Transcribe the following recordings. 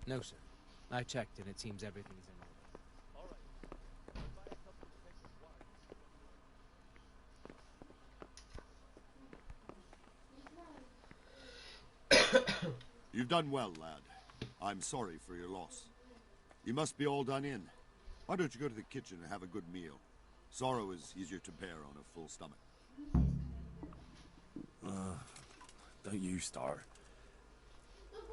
No, sir. I checked and it seems everything's in order. You've done well, lad. I'm sorry for your loss. You must be all done in. Why don't you go to the kitchen and have a good meal? Sorrow is easier to bear on a full stomach. Don't you start.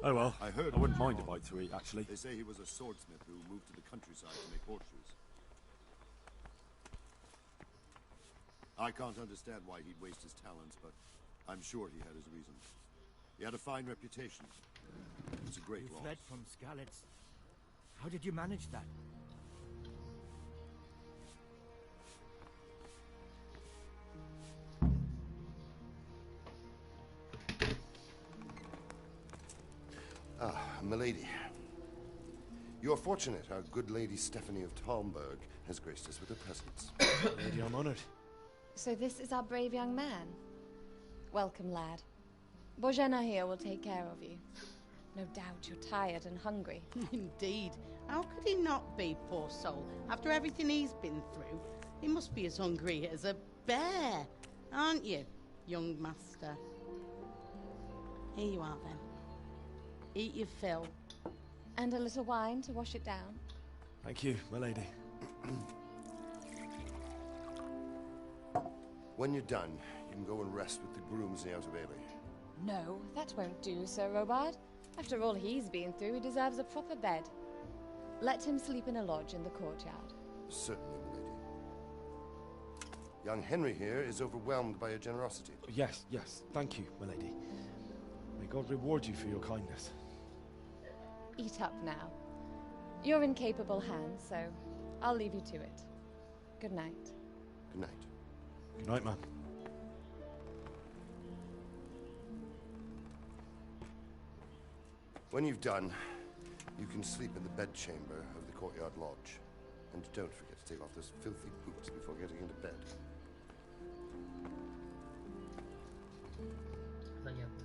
Oh well, I heard I wouldn't mind a bite to eat, actually. They say he was a swordsmith who moved to the countryside to make horseshoes. I can't understand why he'd waste his talents, but I'm sure he had his reasons. He had a fine reputation. It's a great loss. You fled from Skalitz. How did you manage that? Ah, milady. You are fortunate our good lady Stephanie of Talmberg has graced us with her presence. Lady, I'm honored. So this is our brave young man. Welcome, lad. Bozhena here will take care of you. No doubt you're tired and hungry. Indeed. How could he not be, poor soul? After everything he's been through, he must be as hungry as a bear, aren't you, young master? Here you are, then. Eat your fill. And a little wine to wash it down. Thank you, my lady. When you're done, you can go and rest with the grooms in the Outer Bailey. No, that won't do, Sir Robard. After all he's been through, he deserves a proper bed. Let him sleep in a lodge in the courtyard. Certainly, milady. Young Henry here is overwhelmed by your generosity. Yes, thank you, my lady. May God reward you for your kindness. Eat up now. You're in capable hands, so I'll leave you to it. Good night. Good night. Good night, ma'am. When you've done, you can sleep in the bedchamber of the courtyard lodge. And don't forget to take off those filthy boots before getting into bed. Понятно.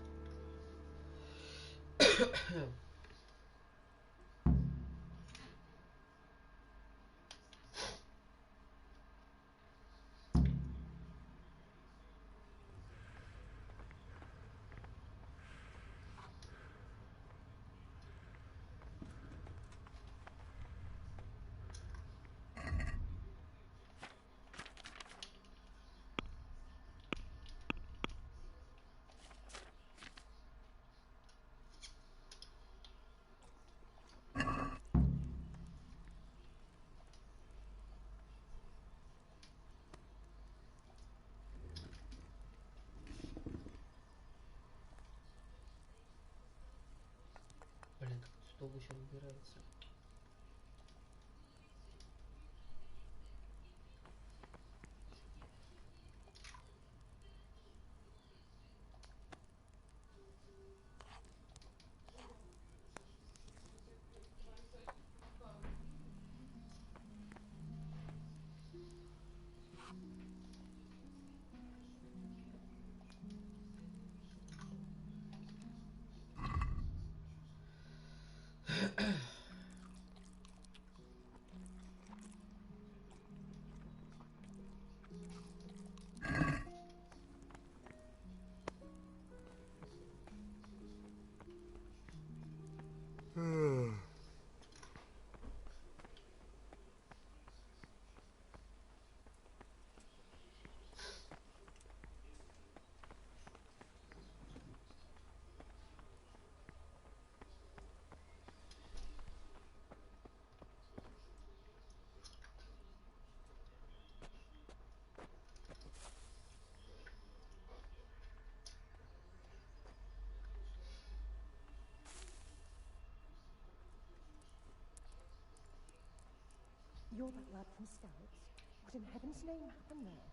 Блин, как долго еще выбирается. You're that lad from Scouts? What in heaven's name happened there?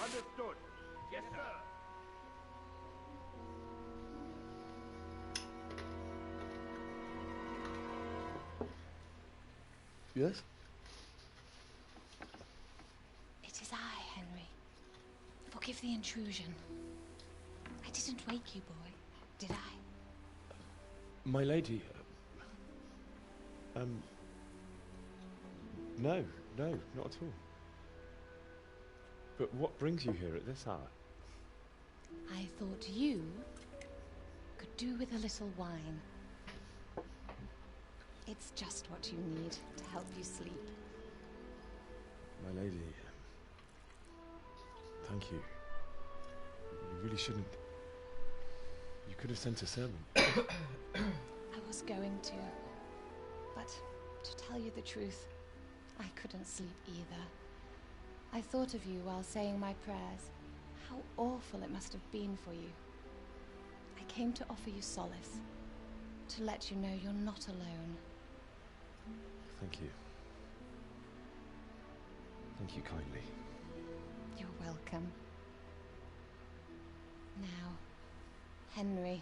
Understood. Yes, sir. Yes? It is I, Henry. Forgive the intrusion. I didn't wake you, boy, did I? My lady. No, not at all. But what brings you here at this hour? I thought you could do with a little wine. It's just what you need to help you sleep. My lady. Thank you. You really shouldn't. You could have sent a servant. I was going to. But to tell you the truth, I couldn't sleep either. I thought of you while saying my prayers. How awful it must have been for you. I came to offer you solace. To let you know you're not alone. Thank you. Thank you kindly. You're welcome. Now, Henry,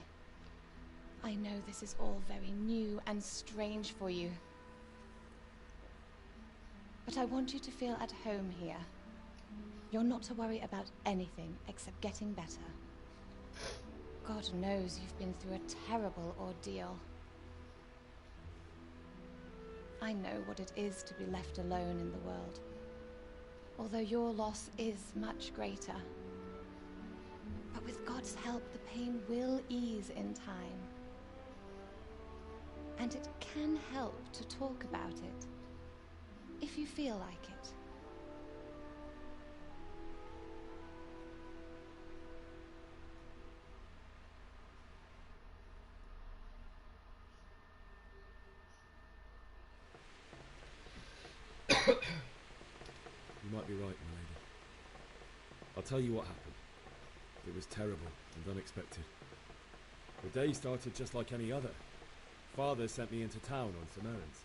I know this is all very new and strange for you. But I want you to feel at home here. You're not to worry about anything except getting better. God knows you've been through a terrible ordeal. I know what it is to be left alone in the world. Although your loss is much greater. But with God's help, the pain will ease in time. And it can help to talk about it, if you feel like it. You might be right, my lady. I'll tell you what happened. It was terrible and unexpected. The day started just like any other. Father sent me into town on some errands.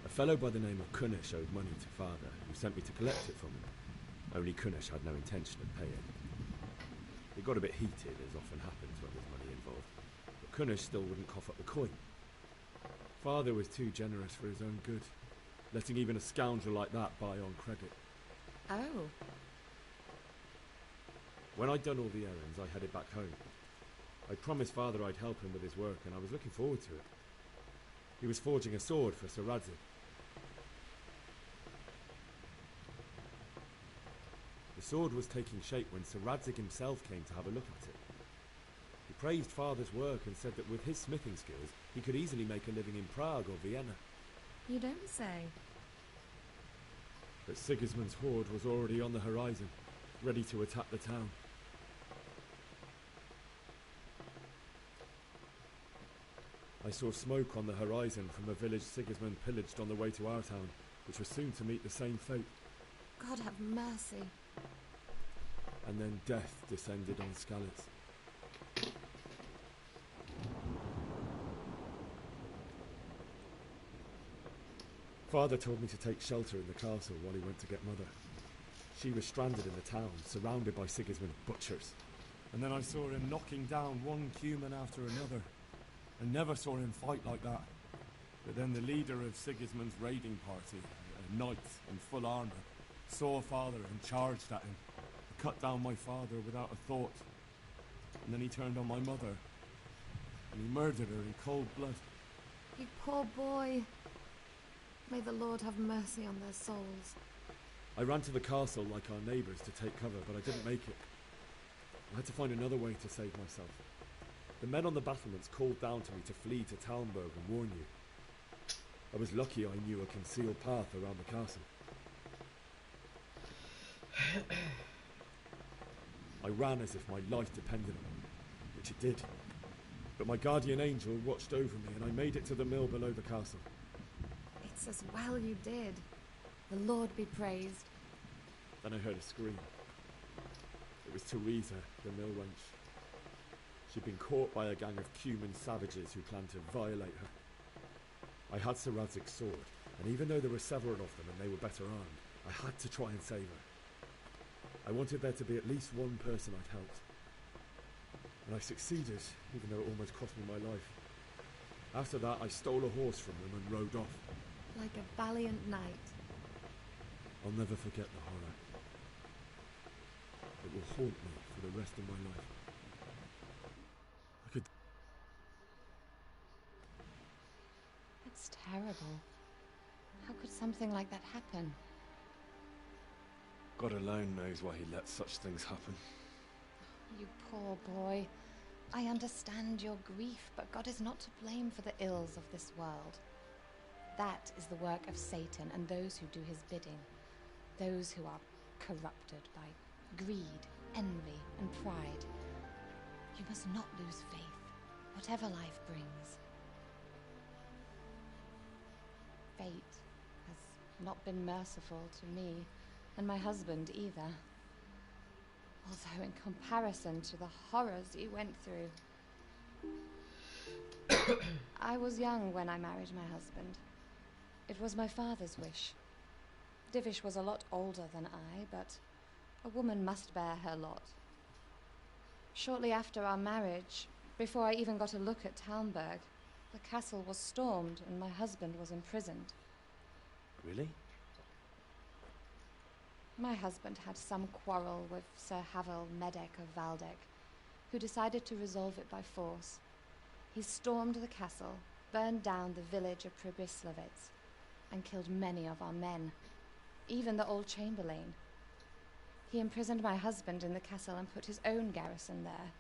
A fellow by the name of Kunnish owed money to Father, who sent me to collect it from him. Only Kunnish had no intention of paying. It got a bit heated, as often happens when there's money involved, but Kunnish still wouldn't cough up the coin. Father was too generous for his own good, letting even a scoundrel like that buy on credit. Oh. When I'd done all the errands, I headed back home. I promised Father I'd help him with his work, and I was looking forward to it. He was forging a sword for Sir Radzig. The sword was taking shape when Sir Radzig himself came to have a look at it. He praised Father's work and said that with his smithing skills, he could easily make a living in Prague or Vienna. You don't say. But Sigismund's horde was already on the horizon, ready to attack the town. I saw smoke on the horizon from a village Sigismund pillaged on the way to our town, which was soon to meet the same fate. God have mercy. And then death descended on Skalitz. Father told me to take shelter in the castle while he went to get Mother. She was stranded in the town, surrounded by Sigismund's butchers. And then I saw him knocking down one human after another. I never saw him fight like that. But then the leader of Sigismund's raiding party, a knight in full armour, saw Father and charged at him. He cut down my father without a thought. And then he turned on my mother. And he murdered her in cold blood. You poor boy. May the Lord have mercy on their souls. I ran to the castle like our neighbours to take cover, but I didn't make it. I had to find another way to save myself. The men on the battlements called down to me to flee to Talmberg and warn you. I was lucky I knew a concealed path around the castle. I ran as if my life depended on it, which it did. But my guardian angel watched over me and I made it to the mill below the castle. It's as well you did. The Lord be praised. Then I heard a scream. It was Teresa, the mill wench. She'd been caught by a gang of Cuman savages who planned to violate her. I had Sir Radzig's sword, And even though there were several of them and they were better armed, I had to try and save her. I wanted there to be at least one person I'd helped. And I succeeded, even though it almost cost me my life. After that, I stole a horse from them and rode off. Like a valiant knight. I'll never forget the horror. It will haunt me for the rest of my life. I could... That's terrible. How could something like that happen? God alone knows why he lets such things happen. You poor boy. I understand your grief, but God is not to blame for the ills of this world. That is the work of Satan and those who do his bidding. Those who are corrupted by greed, envy, and pride. You must not lose faith, whatever life brings. Fate has not been merciful to me, and my husband either. Although in comparison to the horrors he went through. I was young when I married my husband. It was my father's wish. Divish was a lot older than I, but a woman must bear her lot. Shortly after our marriage, before I even got a look at Talmberg, the castle was stormed and my husband was imprisoned. Really? My husband had some quarrel with Sir Havel Medek of Valdek, who decided to resolve it by force. He stormed the castle, burned down the village of Pribyslavitz, and killed many of our men, even the old chamberlain. He imprisoned my husband in the castle and put his own garrison there.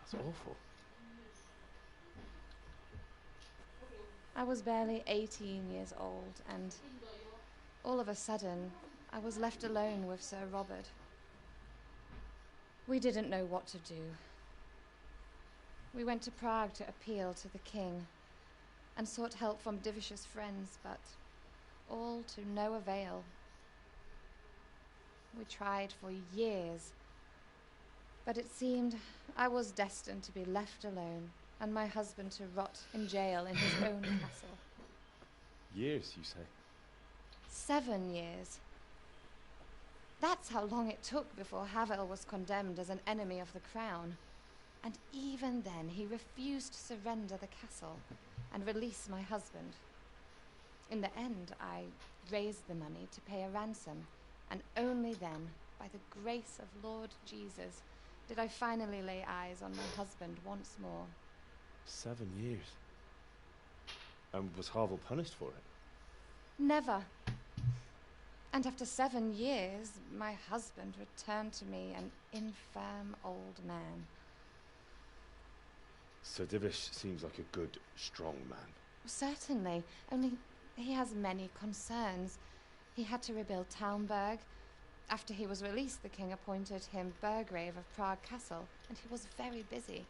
That's awful. I was barely 18 years old, and all of a sudden, I was left alone with Sir Robert. We didn't know what to do. We went to Prague to appeal to the king, and sought help from Divish's friends, but all to no avail. We tried for years, but it seemed I was destined to be left alone, and my husband to rot in jail in his own castle. Years, you say? 7 years. That's how long it took before Havel was condemned as an enemy of the crown. And even then, he refused to surrender the castle and release my husband. In the end, I raised the money to pay a ransom, and only then, by the grace of Lord Jesus, did I finally lay eyes on my husband once more. 7 years? And was Havel punished for it? Never. And after 7 years, my husband returned to me an infirm old man. Sir Divish seems like a good, strong man. Certainly, only he has many concerns. He had to rebuild Talmberg. After he was released, the king appointed him Burgrave of Prague Castle, and he was very busy.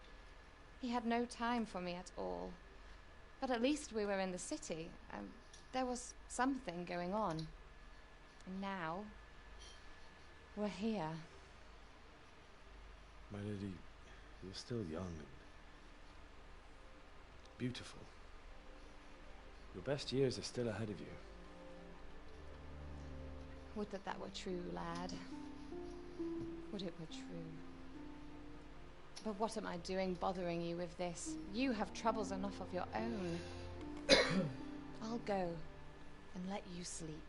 He had no time for me at all. But at least we were in the city, and there was something going on. And now, we're here. My lady, you're still young and beautiful. Your best years are still ahead of you. Would that were true, lad. Would it were true. But what am I doing bothering you with this? You have troubles enough of your own. I'll go and let you sleep.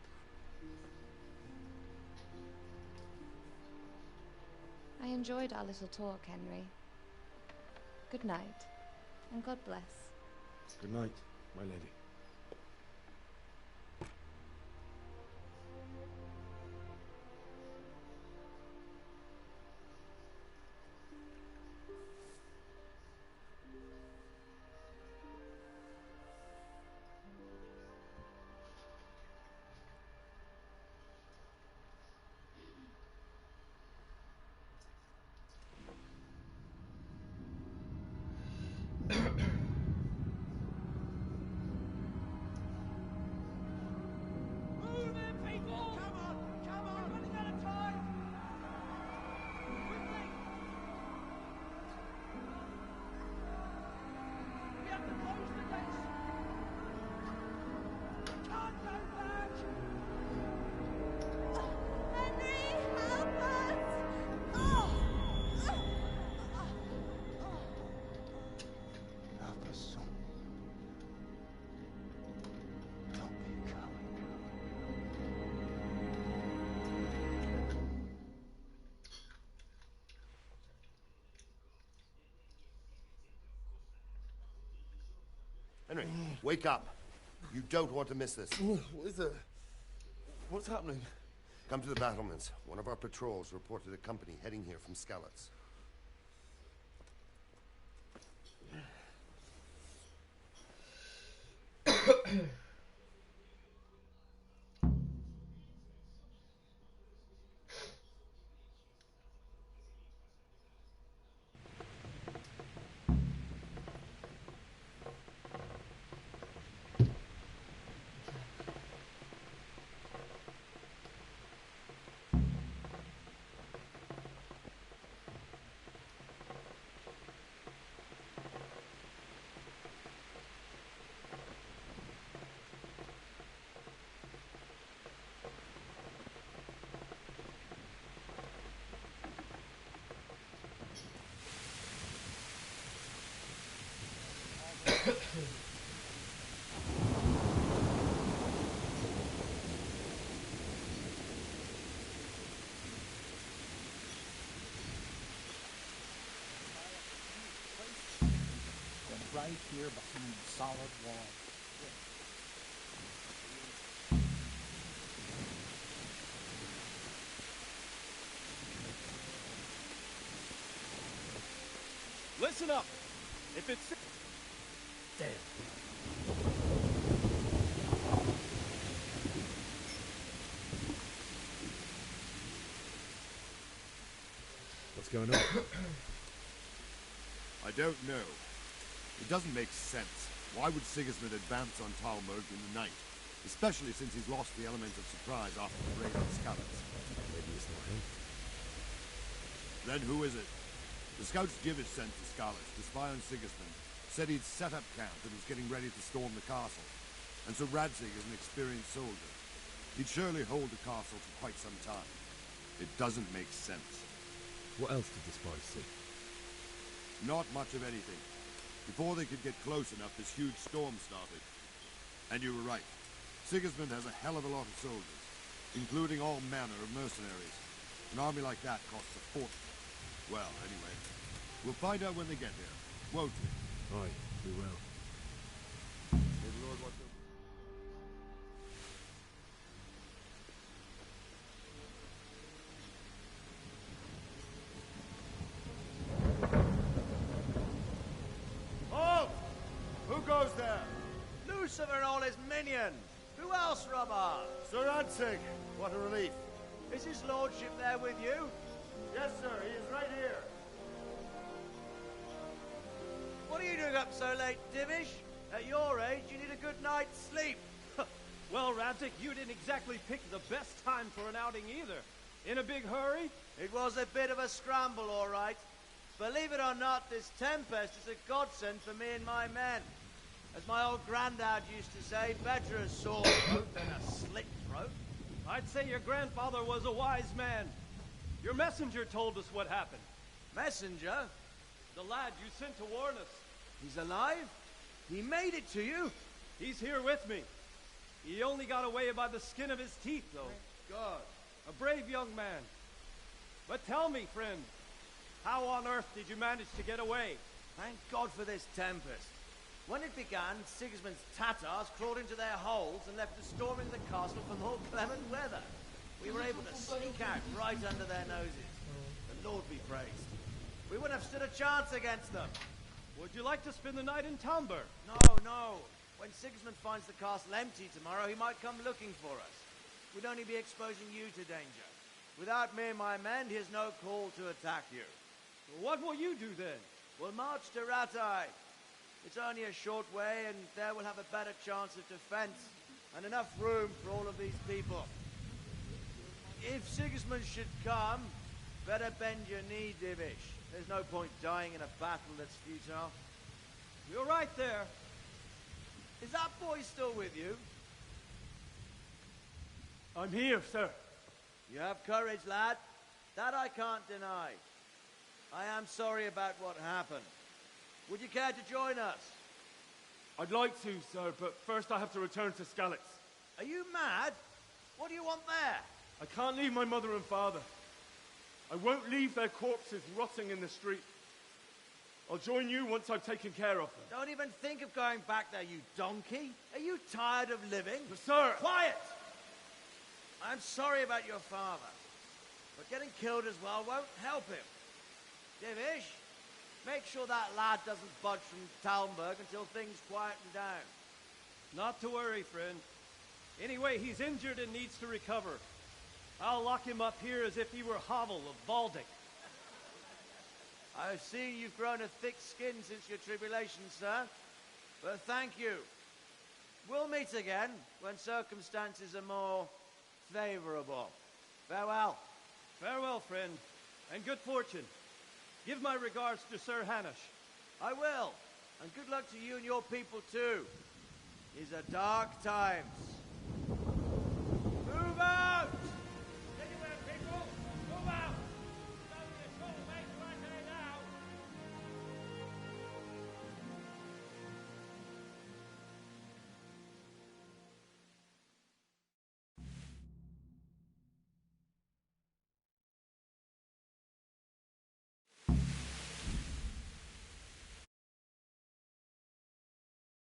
I enjoyed our little talk, Henry. Good night, and God bless. Good night, my lady. Henry, wake up. You don't want to miss this. What is it? What's happening? Come to the battlements. One of our patrols reported a company heading here from Skalitz. Right here behind the solid wall. Listen up! If it's... Damn. What's going on? I don't know. It doesn't make sense. Why would Sigismund advance on Talmberg in the night? Especially since he's lost the element of surprise after the raid on Skalitz. Maybe it's not him. Then who is it? The scouts Divish sent to Skalitz to spy on Sigismund said he'd set up camp and was getting ready to storm the castle. And so Radzig is an experienced soldier. He'd surely hold the castle for quite some time. It doesn't make sense. What else did the spies see? Not much of anything. Before they could get close enough, this huge storm started. And you were right. Sigismund has a hell of a lot of soldiers, including all manner of mercenaries. An army like that costs a fortune. Well, anyway, we'll find out when they get here, won't we? Aye, we will. May the Lord watch over. Who goes there? Lucifer and all his minions. Who else, Robber? Sir Radzig. What a relief. Is his lordship there with you? Yes, sir. He is right here. What are you doing up so late, Divish? At your age, you need a good night's sleep. Well, Radzig, you didn't exactly pick the best time for an outing either. In a big hurry? It was a bit of a scramble, all right. Believe it or not, this tempest is a godsend for me and my men. As my old granddad used to say, better a sore throat than a slit throat. I'd say your grandfather was a wise man. Your messenger told us what happened. Messenger? The lad you sent to warn us. He's alive? He made it to you? He's here with me. He only got away by the skin of his teeth, though. God. A brave young man. But tell me, friend, how on earth did you manage to get away? Thank God for this tempest. When it began, Sigismund's Tatars crawled into their holes and left us storming the castle for more clement weather. We were able to sneak out right under their noses. The Lord be praised. We wouldn't have stood a chance against them. Would you like to spend the night in Talmberg? No, no. When Sigismund finds the castle empty tomorrow, he might come looking for us. We'd only be exposing you to danger. Without me and my men, he has no call to attack you. What will you do then? We'll march to Ratai. It's only a short way, and there we'll have a better chance of defense, and enough room for all of these people. If Sigismund should come, better bend your knee, Divish. There's no point dying in a battle that's futile. You're right there. Is that boy still with you? I'm here, sir. You have courage, lad. That I can't deny. I am sorry about what happened. Would you care to join us? I'd like to, sir, but first I have to return to Skalitz. Are you mad? What do you want there? I can't leave my mother and father. I won't leave their corpses rotting in the street. I'll join you once I've taken care of them. Don't even think of going back there, you donkey. Are you tired of living? Sir! Quiet! I'm sorry about your father, but getting killed as well won't help him. Divish, make sure that lad doesn't budge from Talmberg until things quieten down. Not to worry, friend. Anyway, he's injured and needs to recover. I'll lock him up here as if he were Havel of Baldic. I've seen you've grown a thick skin since your tribulation, sir. But thank you. We'll meet again when circumstances are more favorable. Farewell. Farewell, friend, and good fortune. Give my regards to Sir Hanush. I will. And good luck to you and your people, too. These are dark times.